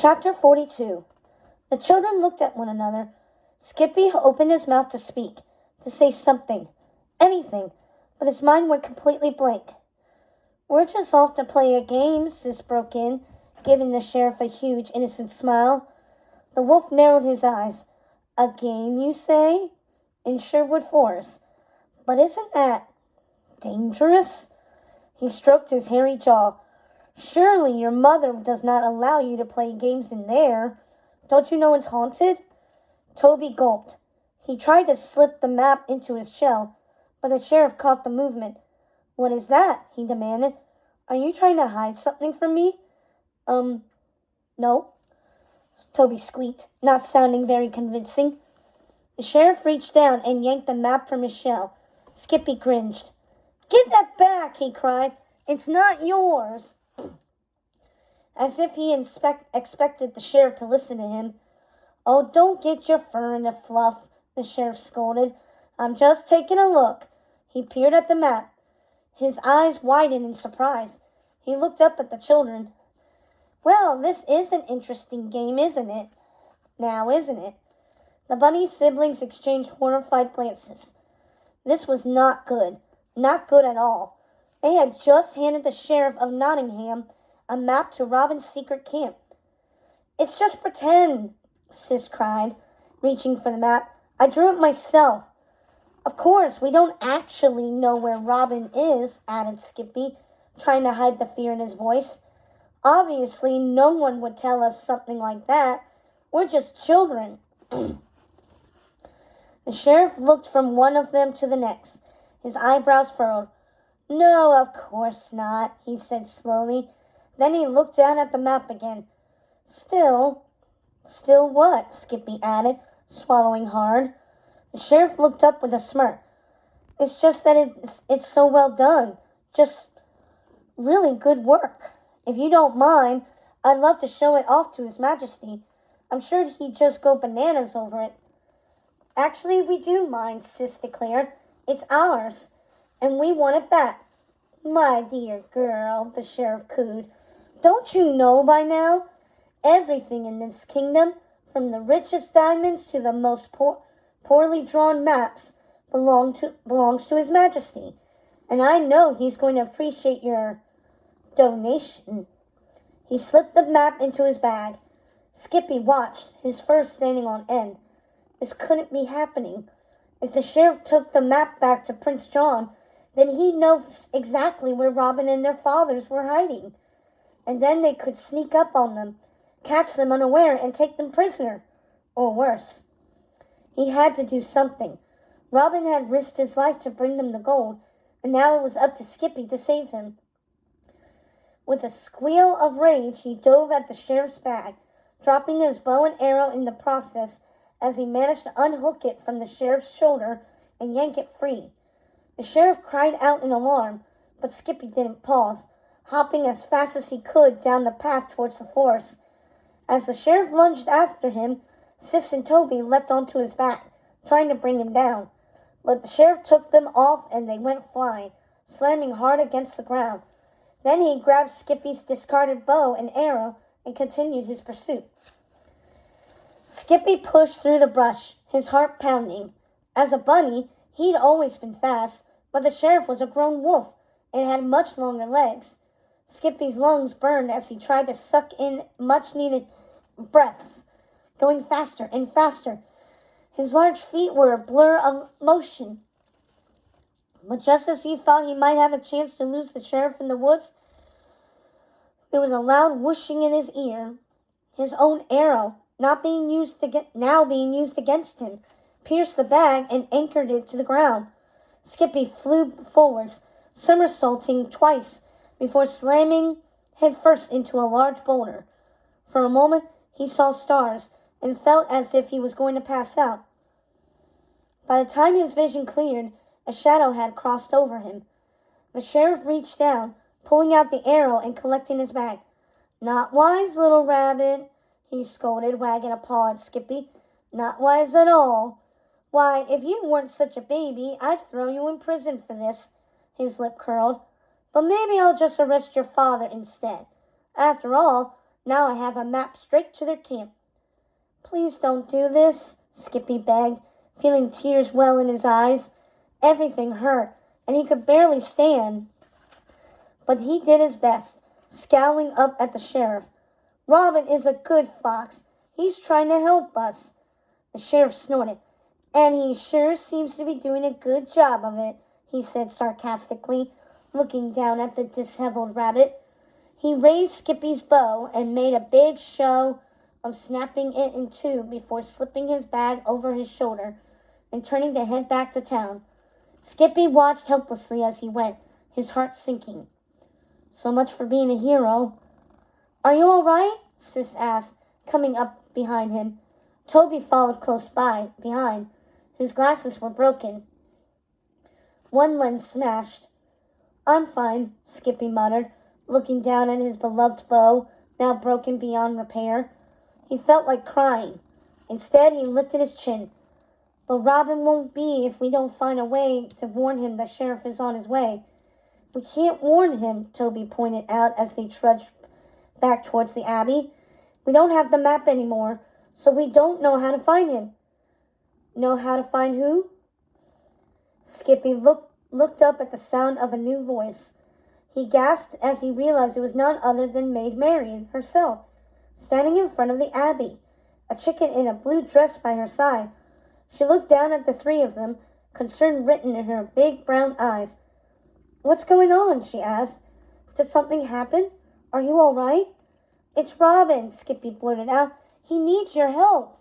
Chapter 42. The children looked at one another. Skippy opened his mouth to speak, to say something, anything, but his mind went completely blank. "We're just off to play a game," Sis broke in, giving the sheriff a huge, innocent smile. The wolf narrowed his eyes. "A game, you say? In Sherwood Forest? But isn't that dangerous?" He stroked his hairy jaw. "Surely your mother does not allow you to play games in there. Don't you know it's haunted?" Toby gulped. He tried to slip the map into his shell, but the sheriff caught the movement. "What is that?" he demanded. "Are you trying to hide something from me?" No," Toby squeaked, not sounding very convincing. The sheriff reached down and yanked the map from his shell. Skippy cringed. "Give that back," he cried. "It's not yours." As if he expected the sheriff to listen to him. "Oh, don't get your fur in a fluff," the sheriff scolded. "I'm just taking a look." He peered at the map. His eyes widened in surprise. He looked up at the children. "Well, this is an interesting game, isn't it? Now, isn't it?" The bunny siblings exchanged horrified glances. This was not good. Not good at all. They had just handed the sheriff of Nottingham a map to Robin's secret camp. "It's just pretend," Sis cried, reaching for the map. "I drew it myself." "Of course, we don't actually know where Robin is," added Skippy, trying to hide the fear in his voice. "Obviously, no one would tell us something like that. We're just children." The sheriff looked from one of them to the next. His eyebrows furrowed. "No, of course not," he said slowly. Then he looked down at the map again. Still what?" Skippy added, swallowing hard. The sheriff looked up with a smirk. "It's just that it's so well done. Just really good work. If you don't mind, I'd love to show it off to His Majesty. I'm sure he'd just go bananas over it." "Actually, we do mind," Sis declared. "It's ours, and we want it back." "My dear girl," the sheriff cooed. "Don't you know by now? Everything in this kingdom, from the richest diamonds to the most poorly drawn maps, belongs to His Majesty. And I know he's going to appreciate your donation." He slipped the map into his bag. Skippy watched, his fur standing on end. This couldn't be happening. If the sheriff took the map back to Prince John, then he'd know exactly where Robin and their fathers were hiding. And then they could sneak up on them, catch them unaware, and take them prisoner. Or worse. He had to do something. Robin had risked his life to bring them the gold, and now it was up to Skippy to save him. With a squeal of rage, he dove at the sheriff's bag, dropping his bow and arrow in the process as he managed to unhook it from the sheriff's shoulder and yank it free. The sheriff cried out in alarm, but Skippy didn't pause, hopping as fast as he could down the path towards the forest. As the sheriff lunged after him, Sis and Toby leapt onto his back, trying to bring him down. But the sheriff took them off and they went flying, slamming hard against the ground. Then he grabbed Skippy's discarded bow and arrow and continued his pursuit. Skippy pushed through the brush, his heart pounding. As a bunny, he'd always been fast, but the sheriff was a grown wolf and had much longer legs. Skippy's lungs burned as he tried to suck in much-needed breaths, going faster and faster. His large feet were a blur of motion. But just as he thought he might have a chance to lose the sheriff in the woods, there was a loud whooshing in his ear. His own arrow, now being used against him, pierced the bag and anchored it to the ground. Skippy flew forwards, somersaulting twice before slamming headfirst into a large boulder. For a moment, he saw stars and felt as if he was going to pass out. By the time his vision cleared, a shadow had crossed over him. The sheriff reached down, pulling out the arrow and collecting his bag. "Not wise, little rabbit," he scolded, wagging a paw at Skippy. "Not wise at all. Why, if you weren't such a baby, I'd throw you in prison for this." His lip curled. "But maybe I'll just arrest your father instead. After all, Now I have a map straight to their camp. Please don't do this, Skippy begged, feeling tears well in his eyes. Everything hurt, and he could barely stand. But he did his best, scowling up at the sheriff. Robin is a good fox. He's trying to help us. The sheriff snorted. And he sure seems to be doing a good job of it, he said sarcastically, looking down at the disheveled rabbit. He raised Skippy's bow and made a big show of snapping it in two before slipping his bag over his shoulder and turning to head back to town. Skippy watched helplessly as he went, his heart sinking. So much for being a hero. Are you all right? Sis asked, coming up behind him. Toby followed close behind. His glasses were broken. One lens smashed. I'm fine, Skippy muttered, looking down at his beloved bow, now broken beyond repair. He felt like crying. Instead, he lifted his chin. But Robin won't be if we don't find a way to warn him the sheriff is on his way. We can't warn him, Toby pointed out as they trudged back towards the Abbey. We don't have the map anymore, so we don't know how to find him. Know how to find who? Skippy looked up at the sound of a new voice. He gasped as he realized it was none other than Maid Marian herself, standing in front of the Abbey, a chicken in a blue dress by her side. She looked down at the three of them, concern written in her big brown eyes. What's going on? She asked. Did something happen? Are you all right? It's Robin, Skippy blurted out. He needs your help.